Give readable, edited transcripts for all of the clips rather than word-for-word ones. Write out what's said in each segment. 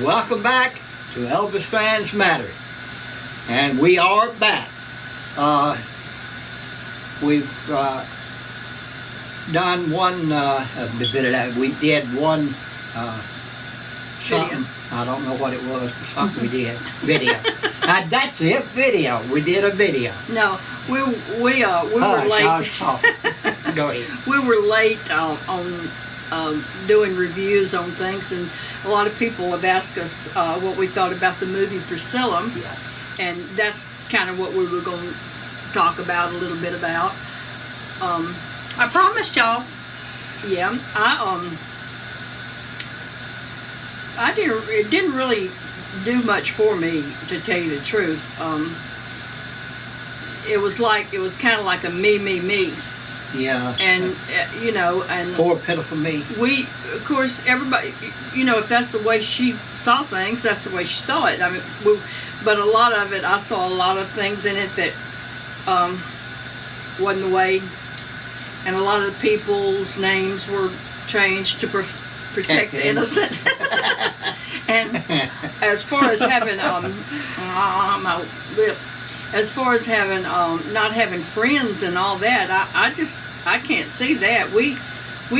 Welcome back to Elvis Fans Matter. And we are back. We've done one, we did one something. I don't know what it was, but something we did. Video. That's it, video. We did a video. No, we were late. Go ahead. We were late on doing reviews on things, and a lot of people have asked us what we thought about the movie Priscilla, Yeah. and that's kind of what we were going to talk about a little bit about. I promised y'all. Yeah, it didn't really do much for me, to tell you the truth. It was kind of like a me. Yeah. And and Poor pitiful me. we, of course, everybody, if that's the way she saw things, that's the way she saw it. I mean, but a lot of it, I saw a lot of things in it that wasn't the way, and a lot of the people's names were changed to protect the innocent. And as far as having my lip, as far as having not having friends and all that, I can't see that. We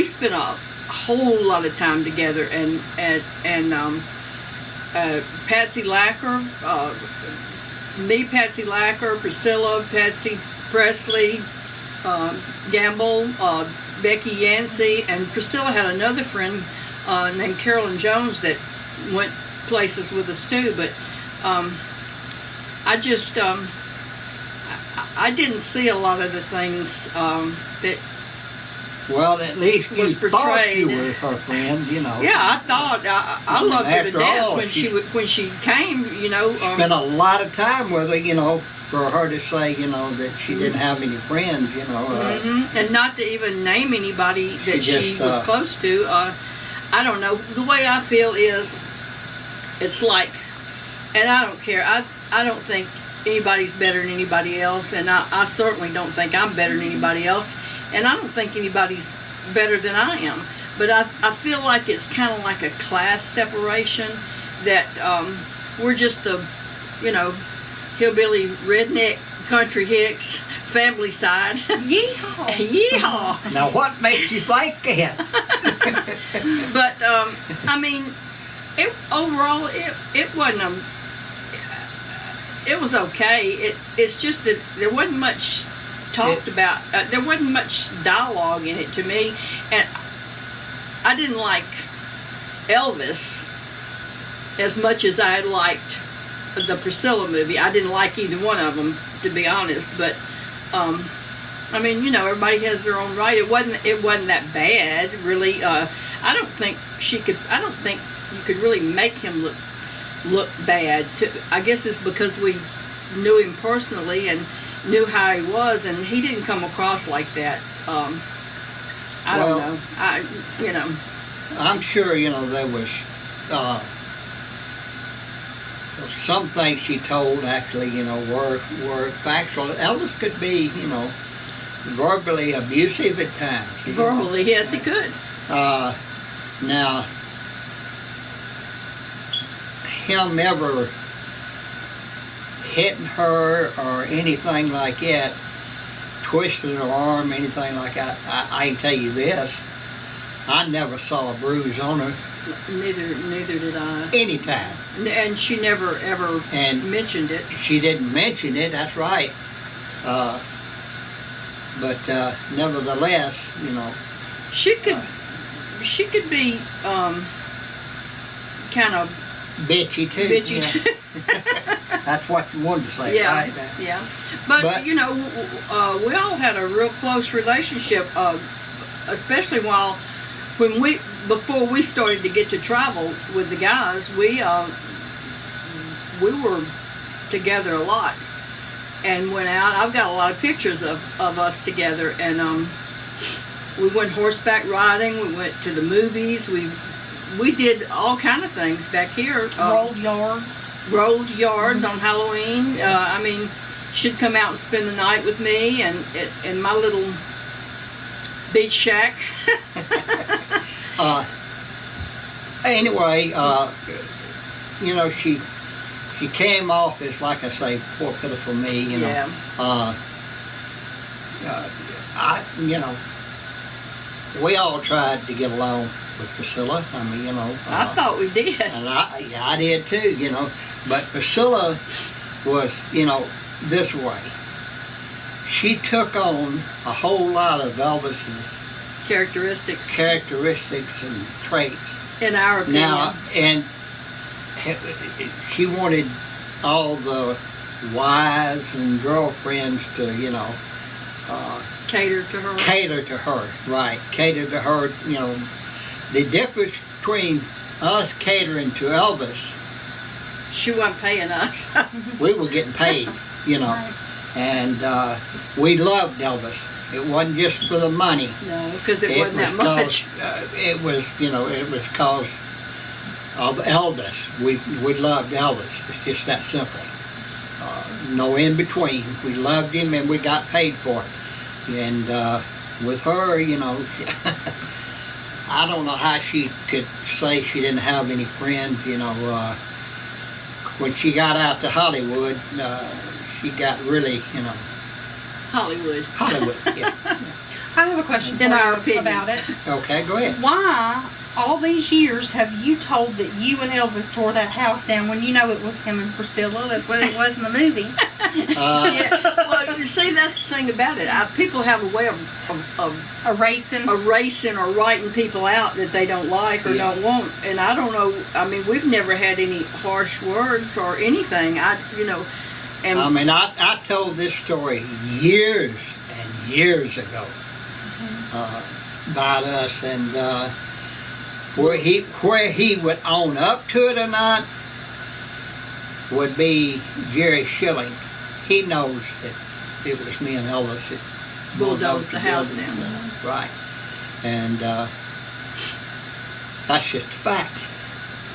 spent a whole lot of time together, and Patsy Lacker, Patsy Lacker, Priscilla, Patsy Presley, Gamble, Becky Yancey, and Priscilla had another friend named Carolyn Jones that went places with us too. But I didn't see a lot of the things that. Well, at least you was thought portrayed. you were her friend, Yeah, I thought I loved her to After death all, when she came. Spent a lot of time with her, for her to say, that she didn't have any friends, and not to even name anybody that she was close to. I don't know. The way I feel is, it's like, and I don't care. I don't think anybody's better than anybody else, and I certainly don't think I'm better than anybody else, and I don't think anybody's better than I am. But I feel like it's kind of like a class separation, that we're just a, hillbilly, redneck, country hicks, family side. Yeehaw! Yeehaw! Now, what makes you think that? But I mean, overall it wasn't it was okay. It's just that there wasn't much talked about. There wasn't much dialogue in it to me, and I didn't like Elvis as much as I liked the Priscilla movie. I didn't like either one of them, to be honest. But I mean, everybody has their own right. It wasn't that bad, really. I don't think you could really make him look bad. I guess it's because we knew him personally and knew how he was, and he didn't come across like that. I don't know. I'm sure, there was some things she told actually, were factual. Elvis could be, verbally abusive at times. Verbally, yes, he could. Now, him ever hitting her or anything like that, twisting her arm, anything like that, I can tell you this, I never saw a bruise on her. Neither did I. Anytime. And she never ever mentioned it. She didn't mention it, that's right. But nevertheless, she could be kind of bitchy too. Bitchy yeah. too. That's what you wanted to say, Yeah, right? yeah. But we all had a real close relationship, especially before we started to get to travel with the guys. We were together a lot and went out. I've got a lot of pictures of us together, and we went horseback riding. We went to the movies. We did all kind of things back here. Rolled yards. Rolled yards on Halloween. I mean, she'd come out and spend the night with me, and in my little beach shack. Anyway, you know, she came off as, like I say, poor pitiful me, you know. Yeah. You know, we all tried to get along with Priscilla. I mean, you know. I thought we did. And I did too, you know. But Priscilla was, you know, this way. She took on a whole lot of Elvis's Characteristics, and traits. in our opinion. Now, and she wanted all the wives and girlfriends to, you know, cater to her. cater to her, right? Cater to her, you know. The difference between us catering to Elvis, She wasn't paying us. we were getting paid, you know. Right. And we loved Elvis. It wasn't just for the money. No, because it wasn't that much. It was, you know, it was because of Elvis. We loved Elvis. It's just that simple. No in between. We loved him and we got paid for it. And with her, you know, I don't know how she could say she didn't have any friends, you know. When she got out to Hollywood, she got really, you know, Hollywood. yeah. I have a question for In our you opinion. about it. Okay, go ahead. Why, all these years, have you told that you and Elvis tore that house down when you know it was him and Priscilla? That's what it was in the movie. Yeah. Well, you see, that's the thing about it. People have a way of Erasing. erasing or writing people out that they don't like or Yeah. don't want. And I don't know. I mean, we've never had any harsh words or anything. You know, and I mean, I told this story years and years ago about us, and where he would own up to it or not would be Jerry Schilling. He knows that it was me and Elvis that bulldozed the house building, down. right? And that's just a fact.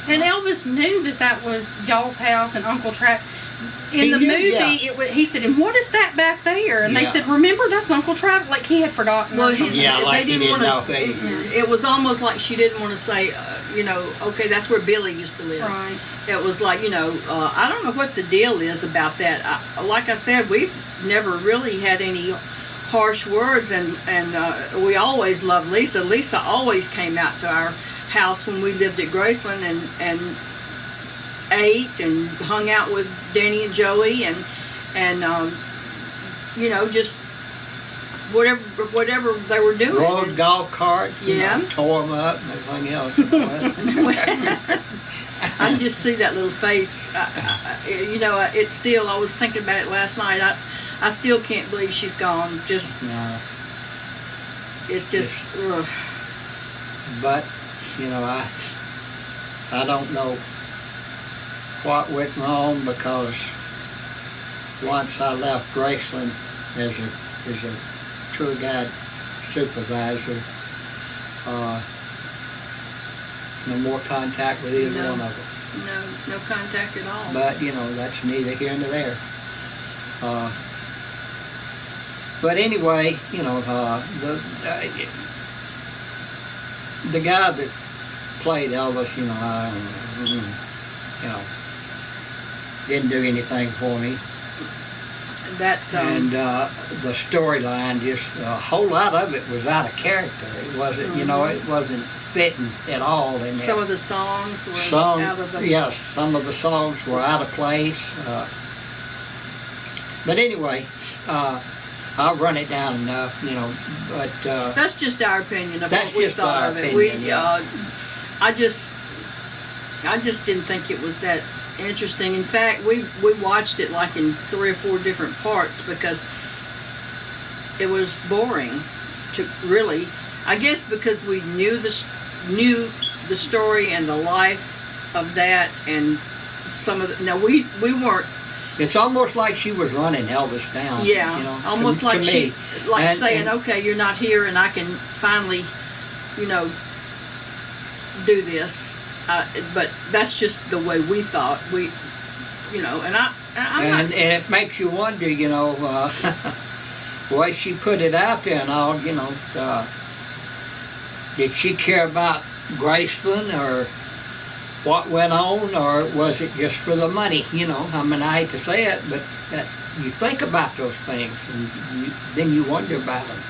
And Elvis knew that was y'all's house and Uncle Trav. In He the knew, movie, yeah. he said, "And what is that back there?" And they Yeah. said, "Remember, that's Uncle Trav." Like he had forgotten. Well, or something. Yeah, like they he didn't didn't want know. to. It was almost like she didn't want to say, you know, okay, that's where Billy used to live. Right. It was like, you know, I don't know what the deal is about that. Like I said, we've never really had any harsh words, and we always loved Lisa. Lisa always came out to our house when we lived at Graceland and ate and hung out with Danny and Joey and you know, just whatever they were doing. Rode golf carts, you Yeah. know, tore them up and everything else. You know. I can just see that little face. You know, it's still. I was thinking about it last night. I still can't believe she's gone. Just No. it's just. Ugh. But, you know, I don't know what went wrong, because once I left Graceland as a tour guide supervisor, no more contact with either No. one of them. No contact at all. But, you know, that's neither here nor there. But anyway, you know, the guy that played Elvis, you know, didn't do anything for me. That And the storyline, just a whole lot of it was out of character. It wasn't, you know, it wasn't fitting at all in there. some of the songs were out of the. Yes, some of the songs were out of place. But anyway, I'll run it down enough, you know. But That's just our opinion of That's what we just thought our of it. opinion, We, yeah. I just didn't think it was that interesting. In fact, we watched it like in 3 or 4 different parts because it was boring to really. I guess because we knew the story and the life of that, and some of the. Now we weren't. it's almost like she was running Elvis down. Yeah, you know, almost to like me. she, like And- saying, and- "Okay, you're not here, and I can finally, you know, do this." But that's just the way we thought. We, you know, and I'm And not. it makes you wonder, you know, the way she put it out there and all, you know, did she care about Graceland, or what went on, or was it just for the money? You know, I mean, I hate to say it, but you think about those things, and then you wonder about them.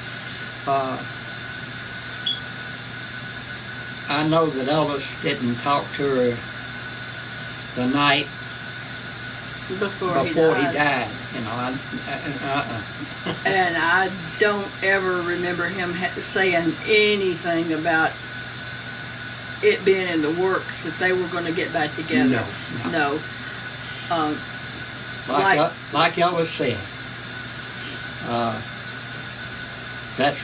I know that Elvis didn't talk to her the night before he died. You know, and I don't ever remember him saying anything about it being in the works that they were going to get back together. No. Like Elvis said, that's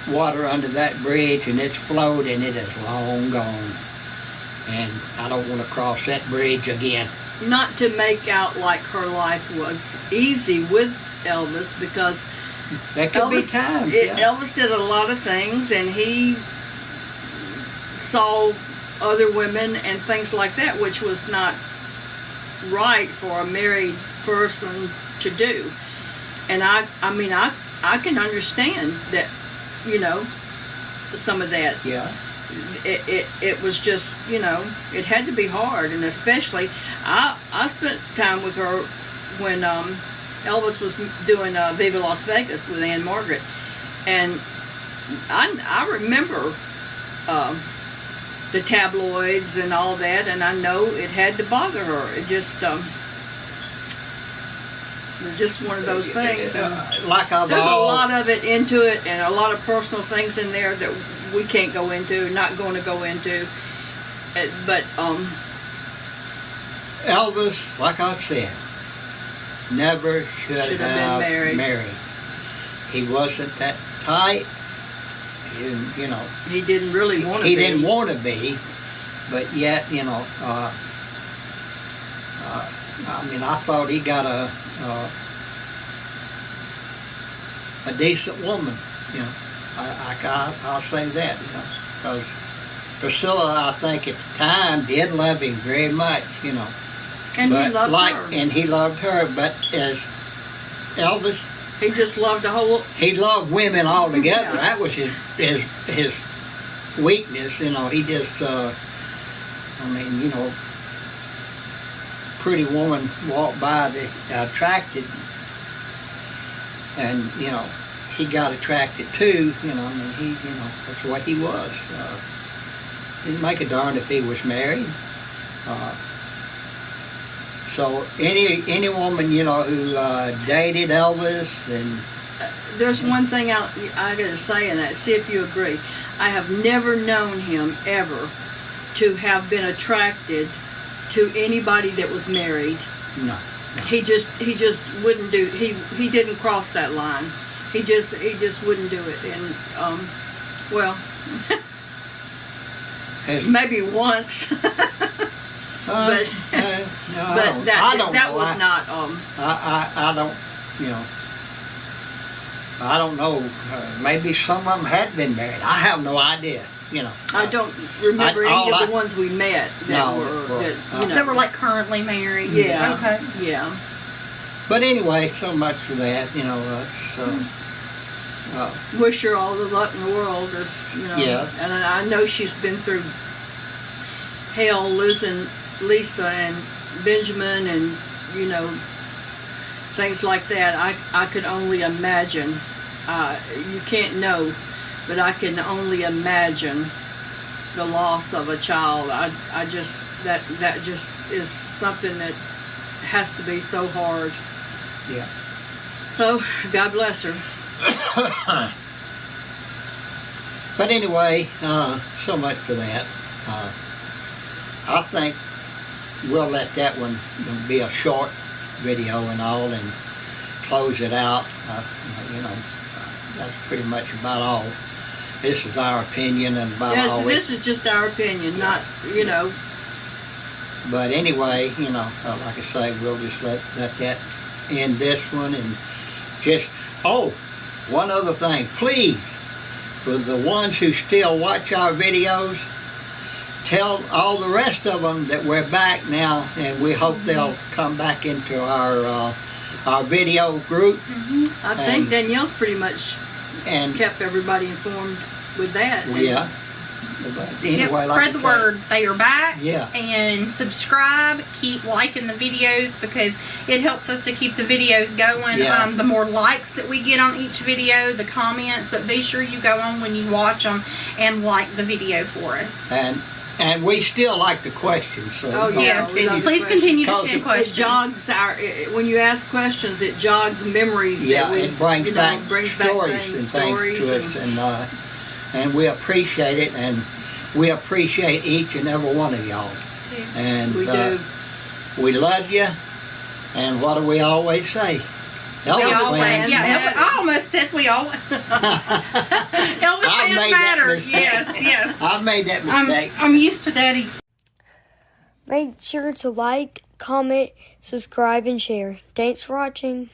water under that bridge, and it's flowed, and it is long gone. And I don't want to cross that bridge again. Not to make out like her life was easy with Elvis, because that could be times. Elvis did a lot of things, and he saw other women and things like that, which was not right for a married person to do. And I mean, I can understand that, you know, some of that. Yeah. It was just, you know, it had to be hard, and especially I spent time with her when Elvis was doing Viva Las Vegas with Ann Margaret, and I remember the tabloids and all that, and I know it had to bother her. It just was just one of those things. And there's a lot of it into it, and a lot of personal things in there that we can't go into, not going to go into. But Elvis, like I said, never should have been married. He wasn't that tight. You know, he didn't really want to be. He didn't want to be, but yet, you know, I mean, I thought he got a decent woman, you know. I'll say that, you know, because Priscilla, I think at the time, did love him very much, you know. And he loved her. And he loved her, but as Elvis, he just loved the whole. He loved women altogether. Yeah. That was his weakness, you know. He just, I mean, you know, pretty woman walked by that attracted, and you know, he got attracted too. You know, I mean, he, you know, that's what he was. Didn't make a darn if he was married. So any woman, you know, who dated Elvis, and there's one thing I gotta say, and that, see if you agree. I have never known him ever to have been attracted to anybody that was married. No. He just wouldn't do. He didn't cross that line. He just wouldn't do it. And well, maybe once. But no, but that was not. I don't, you know. I don't know. Maybe some of them had been married. I have no idea. You know. I don't remember any of the ones we met that were. You know, they were like currently married. Yeah. Okay. Yeah. But anyway, so much for that. You know. Wish her all the luck in the world. You know. Yeah. And I know she's been through hell losing Lisa and Benjamin, and you know, things like that. I could only imagine. You can't know, but I can only imagine the loss of a child. I just that just is something that has to be so hard. Yeah. So God bless her. But anyway, so much for that. I think we'll let that one be a short video and all, and close it out. You know, that's pretty much about all. This is our opinion and about all. This is just our opinion, not, you know. But anyway, you know, like I say, we'll just let that end this one, and just, one other thing, please, for the ones who still watch our videos, tell all the rest of them that we're back now, and we hope they'll come back into our video group. I think Danielle's pretty much kept everybody informed with that. Yeah. But Yep, anyway, like spread I the say, word. They are back. Yeah. And subscribe. Keep liking the videos because it helps us to keep the videos going. Yeah. The more likes that we get on each video, the comments. But be sure you go on when you watch them and like the video for us. And we still like the questions. So Oh, yeah, we love the Please questions. continue to Because send it questions. It jogs when you ask questions, it jogs memories. yeah, that we, it brings you know, back brings back stories things, and stories things to us, and we appreciate it, and we appreciate each and every one of y'all. And we do. we love you. And what do we always say? Elvis always- fans. Yeah, I almost said we all. Elvis I Fans made that Matter. mistake. Yes. I made that mistake. I'm used to Daddy's. Make sure to like, comment, subscribe, and share. Thanks for watching.